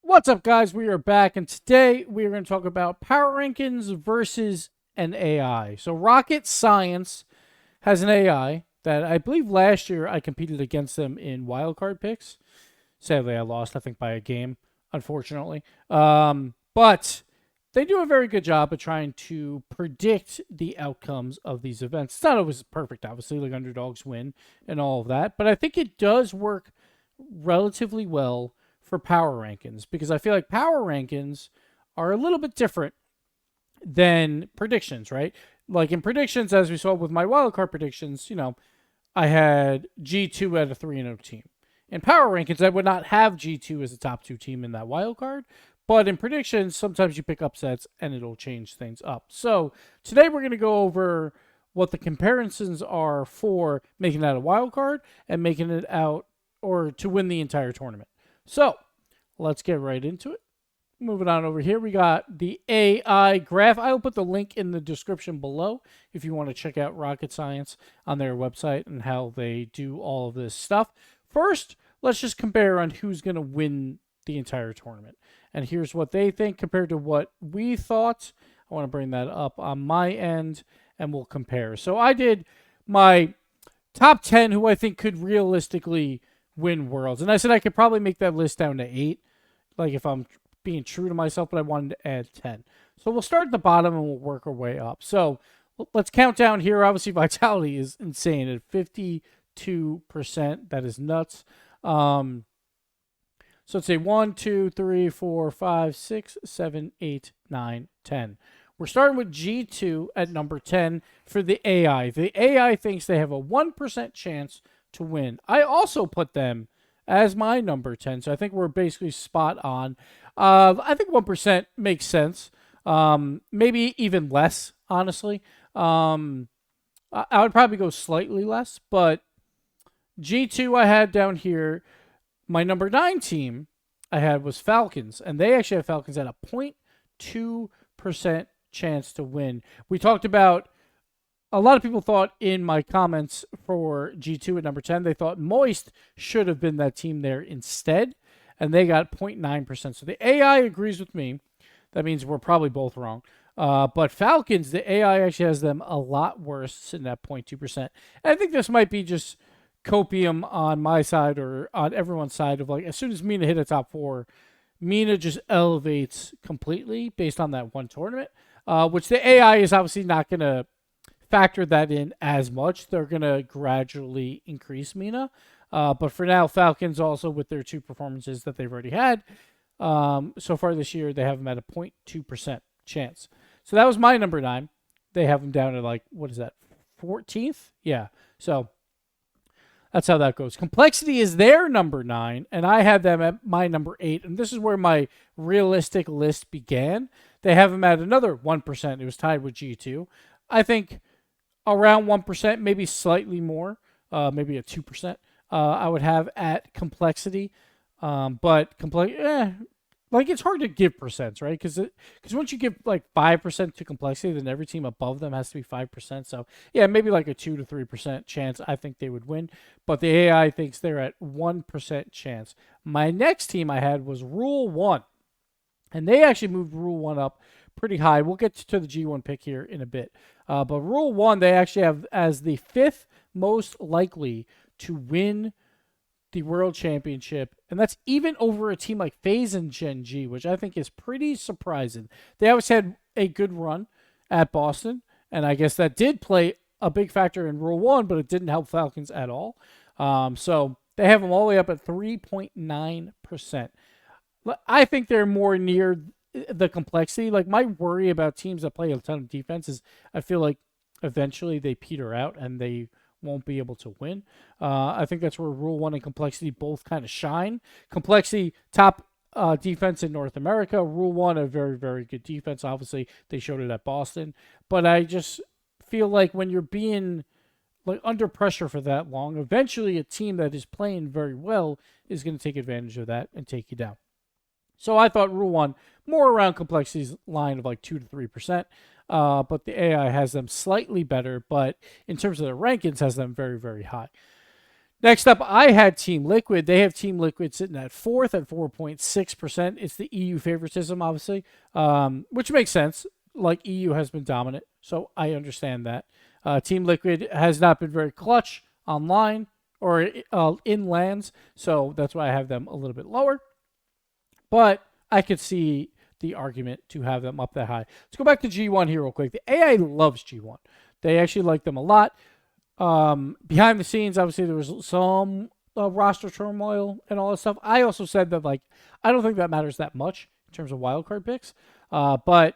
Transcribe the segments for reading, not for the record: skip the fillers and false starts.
What's up, guys? We are back, and today we are going to talk about power rankings versus an AI. So, Rocket Science has an AI that I believe last year I competed against them in wildcard picks. Sadly, I lost, I think, by a game, unfortunately. But they do a very good job of trying to predict the outcomes of these events. It's not always perfect, obviously, like underdogs win and all of that, but I think it does work relatively well for power rankings because I feel like power rankings are a little bit different than predictions, right? Like in predictions, as we saw with my wildcard predictions, I had G2 at a 3-0 team. In power rankings, I would not have G2 as a top 2 team in that wildcard. But in predictions, sometimes you pick upsets and it'll change things up. So today we're going to go over what the comparisons are for making that a wild card and making it out or to win the entire tournament. So let's get right into it. Moving on over here, we got the AI graph. I will put the link in the description below if you want to check out Rocket Science on their website and how they do all of this stuff. First, let's just compare on who's going to win the entire tournament. And here's what they think compared to what we thought. I want to bring that up on my end and we'll compare. So I did my top 10 who I think could realistically win Worlds. And I said I could probably make that list down to 8, like if I'm being true to myself, but I wanted to add 10. So we'll start at the bottom and we'll work our way up. So let's count down here. Obviously, Vitality is insane at 52%. That is nuts. So let's say 1, 2, 3, 4, 5, 6, 7, 8, 9, 10. We're starting with G2 at number 10 for the AI. The AI thinks they have a 1% chance to win. I also put them as my number 10, so I think we're basically spot on. I think 1% makes sense. Maybe even less, honestly. I would probably go slightly less, but G2 I had down here. My number 9 team I had was Falcons, and they actually have Falcons at a 0.2% chance to win. We talked about, a lot of people thought in my comments for G2 at number 10, they thought Moist should have been that team there instead, and they got 0.9%. So the AI agrees with me. That means we're probably both wrong. But Falcons, the AI actually has them a lot worse, sitting at 0.2%. And I think this might be just copium on my side or on everyone's side of like, as soon as Mina hit a top 4, Mina just elevates completely based on that one tournament, which the AI is obviously not going to factor that in as much. They're going to gradually increase Mina. But for now, Falcons also with their 2 performances that they've already had so far this year, they have them at a 0.2% chance. So that was my number 9. They have them down to like, what is that, 14th? Yeah. So that's how that goes. Complexity is their number 9, and I had them at my number 8. And this is where my realistic list began. They have them at another 1%. It was tied with G2. I think around 1%, maybe slightly more, maybe a 2%. I would have at Complexity, but like it's hard to give percents, right? Because once you give like 5% to Complexity, then every team above them has to be 5%. So yeah, maybe like a 2 to 3% chance. I think they would win, but the AI thinks they're at 1% chance. My next team I had was Rule 1, and they actually moved Rule 1 up pretty high. We'll get to the G1 pick here in a bit, but Rule 1 they actually have as the 5th most likely to win the World Championship, and that's even over a team like FaZe and gen.g, which I think is pretty surprising. They always had a good run at Boston, and I guess that did play a big factor in Rule 1, but it didn't help Falcons at all. So they have them all the way up at 3.9%. I think they're more near the Complexity. Like, my worry about teams that play a ton of defense is I feel like eventually they peter out and they won't be able to win. I think that's where Rule 1 and Complexity both kind of shine. Complexity, top defense in North America. Rule 1, a very, very good defense. Obviously, they showed it at Boston. But I just feel like when you're being like under pressure for that long, eventually a team that is playing very well is going to take advantage of that and take you down. So I thought Rule 1, more around Complexity's line of like 2 to 3%. But the AI has them slightly better, but in terms of the rankings, has them very, very high. Next up, I had Team Liquid. They have Team Liquid sitting at fourth at 4.6%. It's the EU favoritism, obviously, which makes sense. Like, EU has been dominant, so I understand that. Team Liquid has not been very clutch online or in lands, so that's why I have them a little bit lower. But I could see the argument to have them up that high. Let's go back to G1 here real quick. The AI loves G1. They actually like them a lot. Behind the scenes, obviously, there was some roster turmoil and all that stuff. I also said that, like, I don't think that matters that much in terms of wildcard picks. But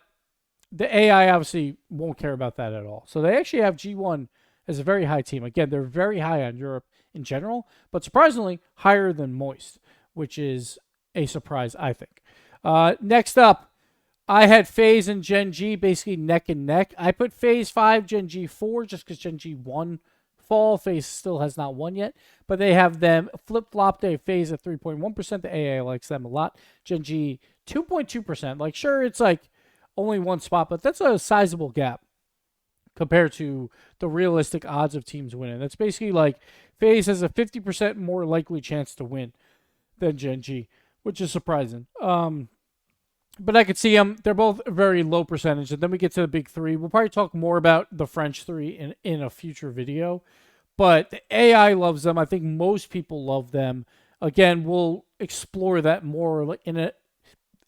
the AI obviously won't care about that at all. So they actually have G1 as a very high team. Again, they're very high on Europe in general, but surprisingly higher than Moist, which is a surprise, I think. Next up, I had FaZe and gen.g basically neck and neck. I put FaZe 5, gen.g 4 just because gen.g won fall. FaZe still has not won yet, but they have them flip-flopped. They have FaZe at 3.1%. The AA likes them a lot. gen.g 2.2%. Like, sure, it's like only one spot, but that's a sizable gap compared to the realistic odds of teams winning. That's basically like FaZe has a 50% more likely chance to win than gen.g, which is surprising. But I could see them. They're both very low percentage. And then we get to the big three. We'll probably talk more about the French three in a future video. But the AI loves them. I think most people love them. Again, we'll explore that more in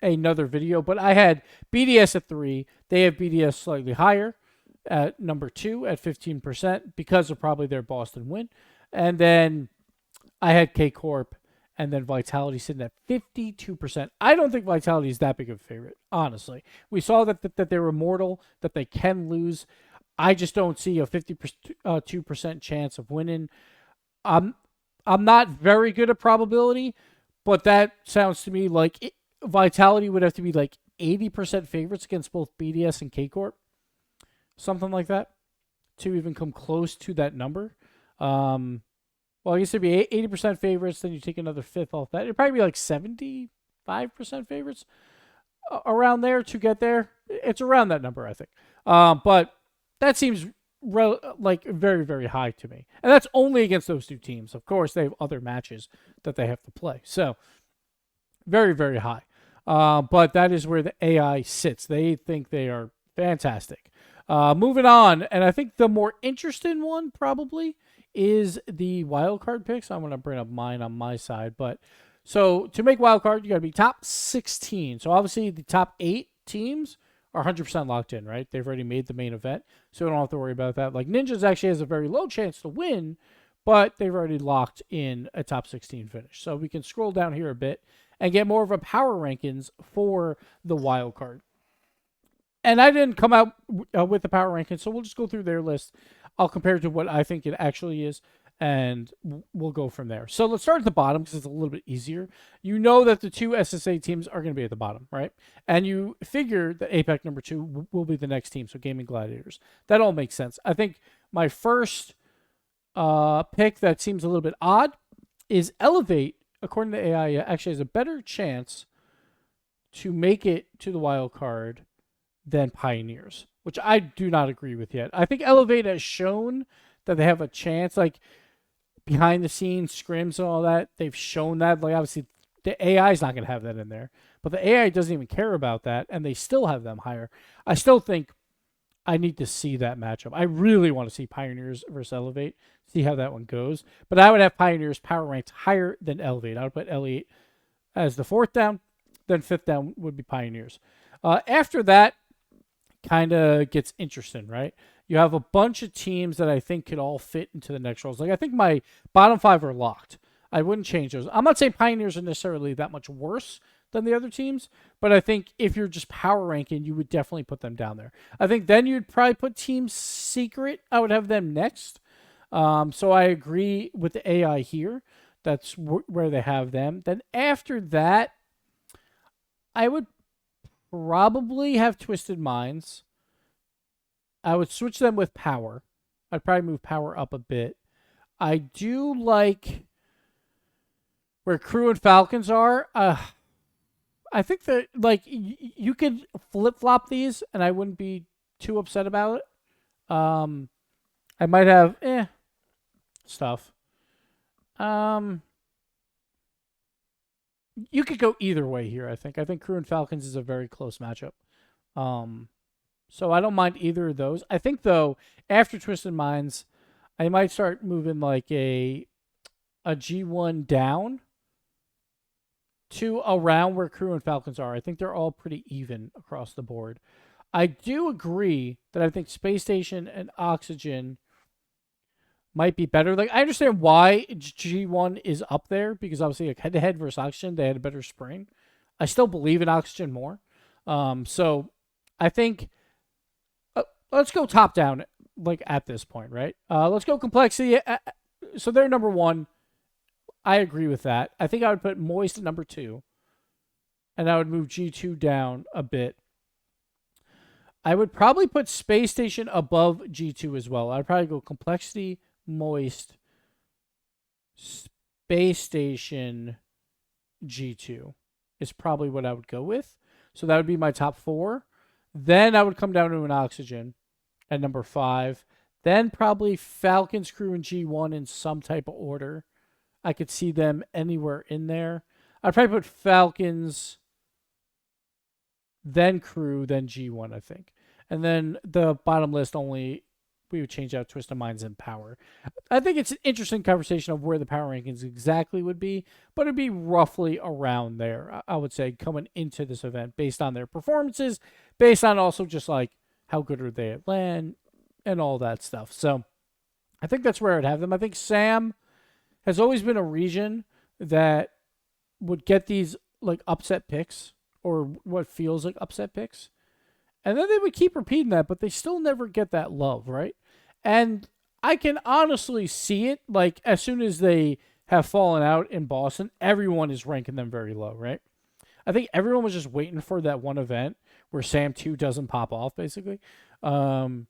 another video. But I had BDS at 3. They have BDS slightly higher at number 2 at 15% because of probably their Boston win. And then I had K-Corp and then Vitality sitting at 52%. I don't think Vitality is that big of a favorite, honestly. We saw that they're immortal, that they can lose. I just don't see a 52% chance of winning. I'm not very good at probability, but that sounds to me like Vitality would have to be like 80% favorites against both BDS and K-Corp. Something like that to even come close to that number. Well, I guess it'd be 80% favorites, then you take another fifth off that. It'd probably be like 75% favorites around there to get there. It's around that number, I think. But that seems like very, very high to me. And that's only against those two teams. Of course, they have other matches that they have to play. So, very, very high. But that is where the AI sits. They think they are fantastic. Moving on, and I think the more interesting one probably is the wildcard picks. I'm going to bring up mine on my side. But so to make wildcard, you got to be top 16. So obviously the top 8 teams are 100% locked in, right? They've already made the main event, so we don't have to worry about that. Like Ninjas actually has a very low chance to win, but they've already locked in a top 16 finish. So we can scroll down here a bit and get more of a power rankings for the wildcard. And I didn't come out with the power rankings, so we'll just go through their list. I'll compare it to what I think it actually is, and we'll go from there. So let's start at the bottom because it's a little bit easier. You know that the 2 SSA teams are going to be at the bottom, right? And you figure that APAC number 2 will be the next team, so Gaming Gladiators. That all makes sense. I think my first pick that seems a little bit odd is Elevate, according to AI, actually has a better chance to make it to the wild card than Pioneers, which I do not agree with yet. I think Elevate has shown that they have a chance, like behind the scenes scrims and all that. They've shown that. Like obviously the AI is not going to have that in there, but the AI doesn't even care about that, and they still have them higher. I still think I need to see that matchup. I really want to see Pioneers versus Elevate, see how that one goes. But I would have Pioneers power ranked higher than Elevate. I would put Elevate as the 4th down, then 5th down would be Pioneers. After that, kind of gets interesting, right? You have a bunch of teams that I think could all fit into the next roles. Like I think my bottom 5 are locked. I wouldn't change those. I'm not saying Pioneers are necessarily that much worse than the other teams, but I think if you're just power ranking, you would definitely put them down there. I think then you'd probably put Team Secret. I would have them next. So I agree with the AI here. That's where they have them. Then after that, I would probably have Twisted Minds. I would switch them with Power. I'd probably move Power up a bit. I do like where Crew and Falcons are. I think that like you could flip flop these, and I wouldn't be too upset about it. I might have stuff. You could go either way here, I think. I think Crew and Falcons is a very close matchup. Um, so I don't mind either of those. I think, though, after Twisted Minds, I might start moving like a G1 down to around where Crew and Falcons are. I think they're all pretty even across the board. I do agree that I think Space Station and Oxygen might be better. Like, I understand why G1 is up there because obviously, like, head to head versus Oxygen, they had a better spring. I still believe in Oxygen more. So I think let's go top down, like at this point, right? Let's go complexity. So they're number one. I agree with that. I think I would put Moist at number 2, and I would move G2 down a bit. I would probably put Space Station above G2 as well. I'd probably go complexity, Moist, Space Station, G2 is probably what I would go with. So that would be my top 4. Then I would come down to an Oxygen at number 5. Then probably Falcons, Crew, and G1 in some type of order. I could see them anywhere in there. I'd probably put Falcons, then Crew, then G1, I think. And then the bottom list only, we would change out Twisted Minds and Power. I think it's an interesting conversation of where the power rankings exactly would be, but it'd be roughly around there, I would say, coming into this event based on their performances, based on also just like how good are they at LAN and all that stuff. So I think that's where I'd have them. I think Sam has always been a region that would get these like upset picks or what feels like upset picks. And then they would keep repeating that, but they still never get that love, right? And I can honestly see it. Like, as soon as they have fallen out in Boston, everyone is ranking them very low, right? I think everyone was just waiting for that one event where Sam 2 doesn't pop off, basically. Sam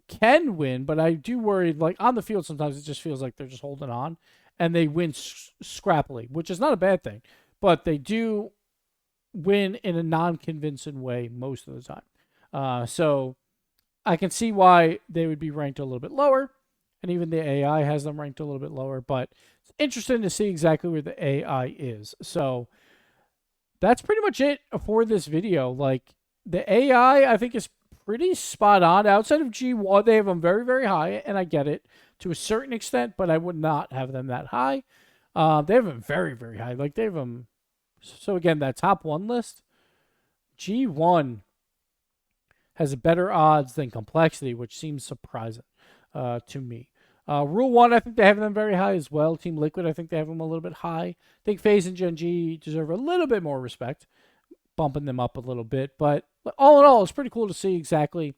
can win, but I do worry, like, on the field, sometimes it just feels like they're just holding on, and they win scrappily, which is not a bad thing. But they do win in a non-convincing way most of the time. So I can see why they would be ranked a little bit lower, and even the AI has them ranked a little bit lower, but it's interesting to see exactly where the AI is. So that's pretty much it for this video. Like, the AI, I think, is pretty spot on. Outside of G1, they have them very, very high, and I get it to a certain extent, but I would not have them that high. They have them very, very high. Like, they have them. So again, that top 1 list, G1 has better odds than complexity, which seems surprising to me. Rule 1, I think they have them very high as well. Team Liquid, I think they have them a little bit high. I think FaZe and gen.g deserve a little bit more respect, bumping them up a little bit. But all in all, it's pretty cool to see exactly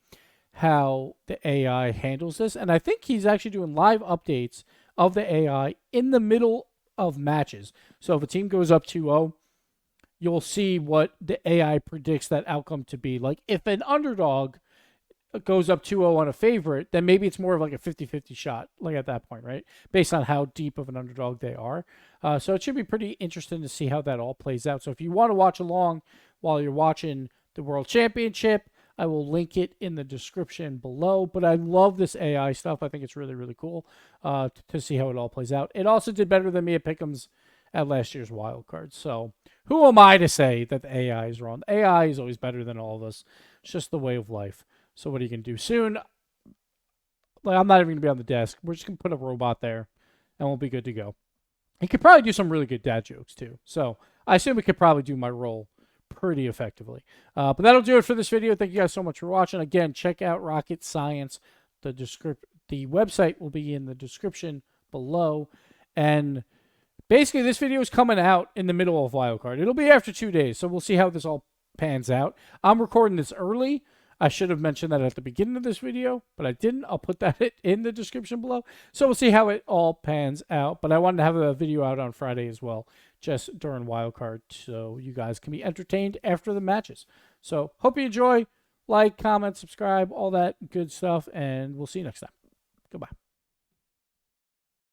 how the AI handles this. And I think he's actually doing live updates of the AI in the middle of matches. So if a team goes up 2-0, you'll see what the AI predicts that outcome to be. Like, if an underdog goes up 2-0 on a favorite, then maybe it's more of like a 50-50 shot, like at that point, right? Based on how deep of an underdog they are. So it should be pretty interesting to see how that all plays out. So if you want to watch along while you're watching the World Championship, I will link it in the description below. But I love this AI stuff. I think it's really, really cool to see how it all plays out. It also did better than me at Pick'ems at last year's Wildcard. So who am I to say that the AI is wrong? The AI is always better than all of us. It's just the way of life. So what are you going to do? Soon, like, I'm not even going to be on the desk. We're just going to put a robot there, and we'll be good to go. He could probably do some really good dad jokes, too. So I assume he could probably do my role pretty effectively. But that'll do it for this video. Thank you guys so much for watching. Again, check out Rocket Science. The website will be in the description below. And basically, this video is coming out in the middle of Wildcard. It'll be after 2 days, so we'll see how this all pans out. I'm recording this early. I should have mentioned that at the beginning of this video, but I didn't. I'll put that in the description below. So we'll see how it all pans out. But I wanted to have a video out on Friday as well, just during Wildcard, so you guys can be entertained after the matches. So hope you enjoy. Like, comment, subscribe, all that good stuff, and we'll see you next time. Goodbye.